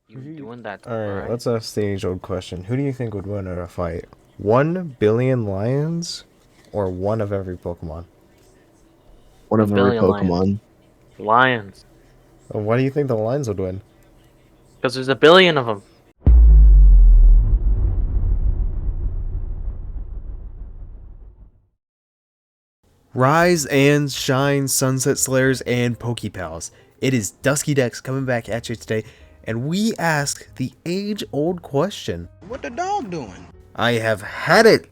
You doing that, Alright, alright? let's ask the age-old question. Who do you think would win in a fight? 1 billion lions or one of every Pokemon? One A of every billion lions. Pokemon. Lions. Why do you think the lions would win? Because there's a billion of them. Rise and shine, Sunset Slayers and Pokepals. It is DuskyDex coming back at you today, and we ask the age-old question. What the dog doing? I have had it.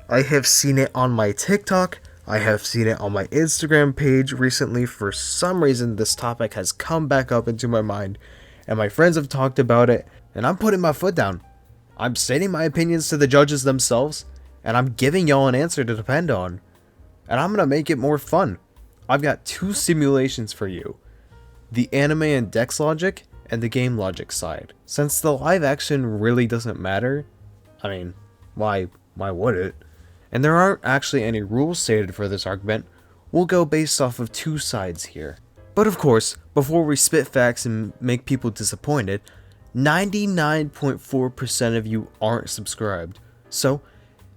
I have seen it on my TikTok. I have seen it on my Instagram page recently. For some reason, this topic has come back up into my mind, and my friends have talked about it, and I'm putting my foot down. I'm stating my opinions to the judges themselves, and I'm giving y'all an answer to depend on. And I'm gonna make it more fun. I've got two simulations for you. The anime and dex logic, and the game logic side. Since the live action really doesn't matter, I mean, why would it? And there aren't actually any rules stated for this argument, we'll go based off of two sides here. But of course, before we spit facts and make people disappointed, 99.4% of you aren't subscribed. So,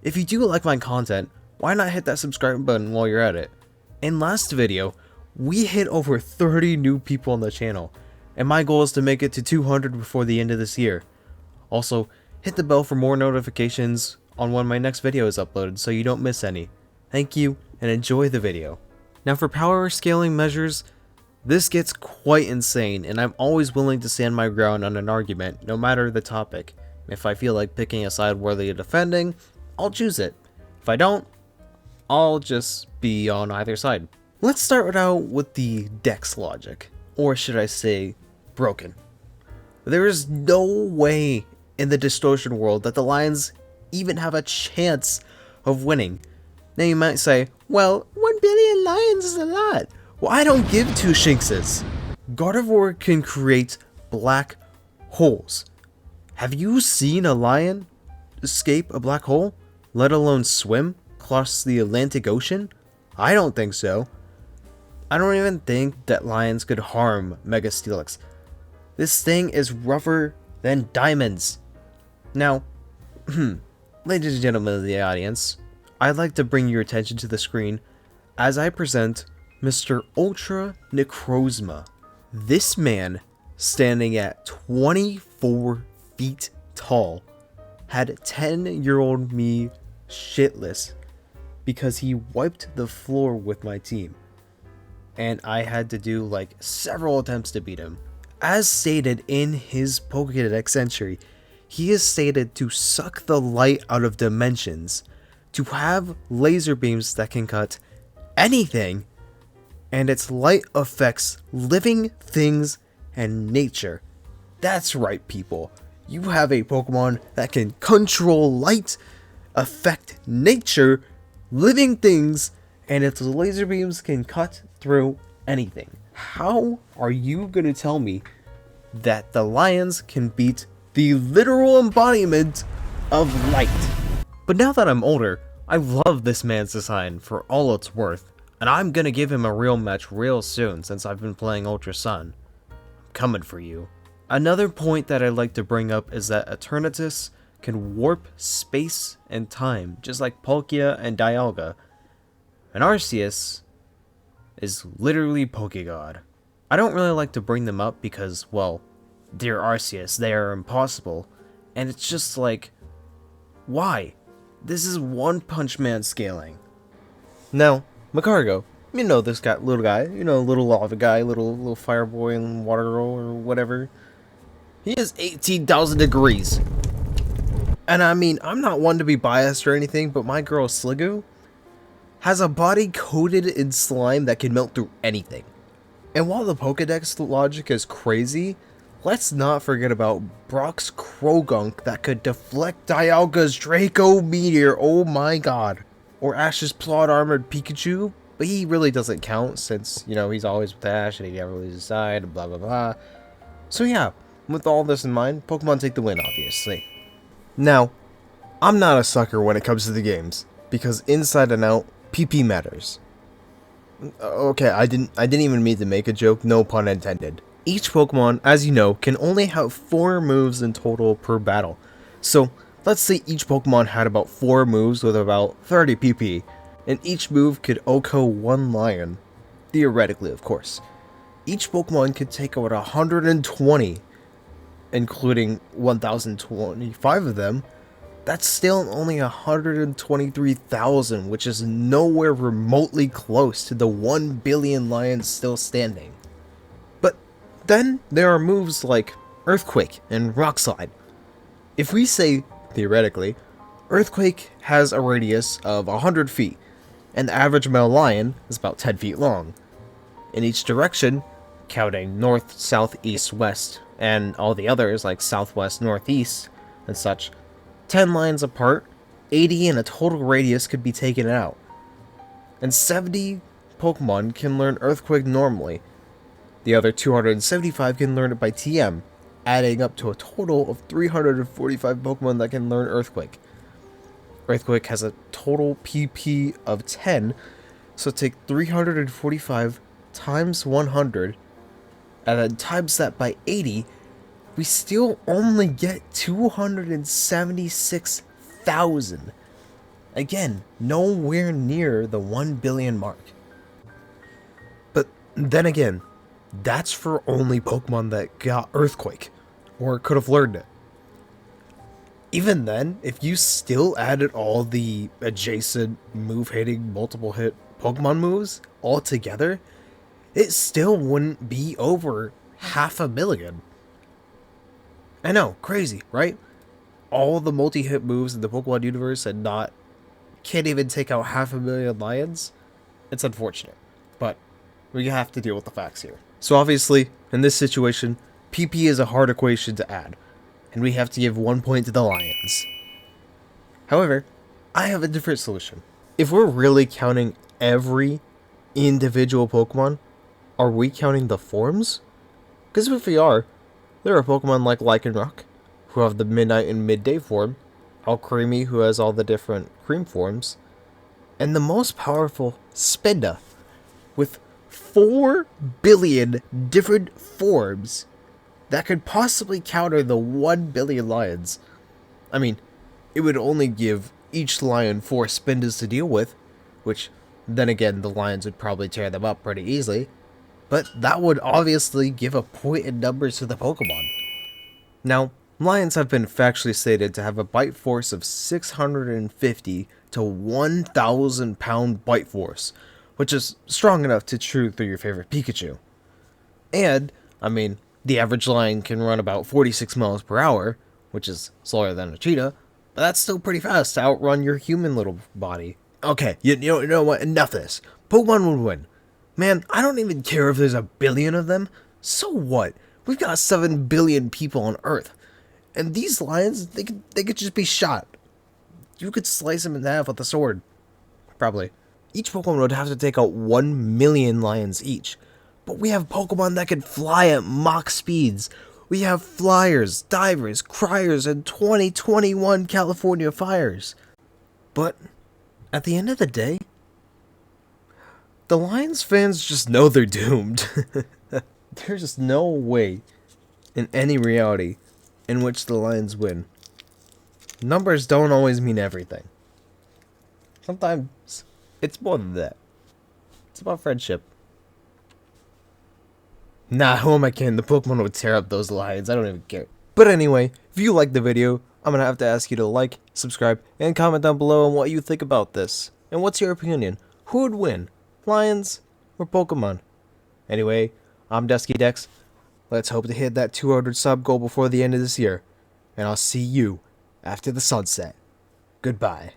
if you do like my content, why not hit that subscribe button while you're at it? In last video, we hit over 30 new people on the channel, and my goal is to make it to 200 before the end of this year. Also, hit the bell for more notifications on when my next video is uploaded so you don't miss any. Thank you, and enjoy the video. Now for power scaling measures, this gets quite insane, and I'm always willing to stand my ground on an argument, no matter the topic. If I feel like picking a side worthy of defending, I'll choose it. If I don't, I'll just be on either side. Let's start out with the dex logic, or should I say, broken. There is no way in the distortion world that the lions even have a chance of winning. Now you might say, well, 1 billion lions is a lot. Well, I don't give two shinkses. Gardevoir can create black holes. Have you seen a lion escape a black hole, let alone swim across the Atlantic Ocean? I don't think so. I don't even think that lions could harm Mega Steelix. This thing is rougher than diamonds. Now, ladies and gentlemen of the audience, I'd like to bring your attention to the screen as I present Mr. Ultra Necrozma. This man, standing at 24 feet tall, had 10-year-old me shitless because he wiped the floor with my team, and I had to do like several attempts to beat him. As stated in his Pokédex entry, he is stated to suck the light out of dimensions, to have laser beams that can cut anything, and its light affects living things and nature. That's right, people. You have a Pokemon that can control light, affect nature, living things, and its laser beams can cut through anything. How are you gonna tell me that the lions can beat the literal embodiment of light? But now that I'm older, I love this man's design for all it's worth, and I'm gonna give him a real match real soon since I've been playing Ultra Sun. I'm coming for you. Another point that I'd like to bring up is that Eternatus can warp space and time, just like Palkia and Dialga. And Arceus is literally Pokegod. I don't really like to bring them up because, well, dear Arceus, they are impossible. And it's just like, why? This is One Punch Man scaling. Now, Macargo, you know this guy, little guy, you know, little lava guy, little fire boy and water girl or whatever. He is 18,000 degrees. And I mean, I'm not one to be biased or anything, but my girl Sliggoo has a body coated in slime that can melt through anything. And while the Pokédex logic is crazy, let's not forget about Brock's Krogunk that could deflect Dialga's Draco Meteor, oh my god. Or Ash's Plot Armored Pikachu, but he really doesn't count since, you know, he's always with Ash and he never leaves his side, and blah blah blah. So yeah, with all this in mind, Pokemon take the win, obviously. Now, I'm not a sucker when it comes to the games, because inside and out, PP matters. Okay, I didn't even mean to make a joke, no pun intended. Each Pokemon, as you know, can only have 4 moves in total per battle. So, let's say each Pokemon had about 4 moves with about 30 PP, and each move could OHKO 1 Lion. Theoretically, of course. Each Pokemon could take out 120, including 1025 of them. That's still only 123,000, which is nowhere remotely close to the 1 billion lions still standing. But then there are moves like Earthquake and Rock Slide. If we say, theoretically, Earthquake has a radius of 100 feet, and the average male lion is about 10 feet long. In each direction, counting north, south, east, west, and all the others like southwest, northeast, and such, 10 lines apart, 80 in a total radius could be taken out. And 70 Pokemon can learn Earthquake normally. The other 275 can learn it by TM, adding up to a total of 345 Pokemon that can learn Earthquake. Earthquake has a total PP of 10, so take 345 times 100, and then times that by 80, we still only get 276,000. Again, nowhere near the 1 billion mark. But then again, that's for only Pokemon that got Earthquake, or could have learned it. Even then, if you still added all the adjacent move-hitting, multiple-hit Pokemon moves all together, it still wouldn't be over 500,000. I know, crazy, right? All the multi-hit moves in the Pokemon universe and can't even take out 500,000 lions? It's unfortunate, but we have to deal with the facts here. So obviously, in this situation, PP is a hard equation to add, and we have to give 1 point to the lions. However, I have a different solution. If we're really counting every individual Pokemon, are we counting the forms? Because if we are, there are Pokemon like Lycanroc, who have the Midnight and Midday form, Alcremie, who has all the different cream forms, and the most powerful Spinda, with 4 billion different forms that could possibly counter the 1 billion lions. I mean, it would only give each lion 4 Spindas to deal with, which, then again, the lions would probably tear them up pretty easily, but that would obviously give a point in numbers to the Pokemon. Now, lions have been factually stated to have a bite force of 650 to 1,000 pound bite force, which is strong enough to chew through your favorite Pikachu. And, I mean, the average lion can run about 46 miles per hour, which is slower than a cheetah, but that's still pretty fast to outrun your human little body. Okay, you know what? Enough of this. Pokemon would win. Man, I don't even care if there's a billion of them. So what? We've got 7 billion people on Earth. And these lions, they could just be shot. You could slice them in half with a sword. Probably. Each Pokemon would have to take out 1 million lions each. But we have Pokemon that can fly at Mach speeds. We have Flyers, Divers, Criers, and 2021 California Fires. But at the end of the day, the Lions fans just know they're doomed. There's just no way in any reality in which the Lions win. Numbers don't always mean everything. Sometimes it's more than that. It's about friendship. Nah, who am I kidding? The Pokemon would tear up those lions. I don't even care. But anyway, if you liked the video, I'm gonna have to ask you to like, subscribe, and comment down below on what you think about this. And what's your opinion? Who would win? Lions or Pokemon? Anyway, I'm DuskyDex. Let's hope to hit that 200 sub goal before the end of this year. And I'll see you after the sunset. Goodbye.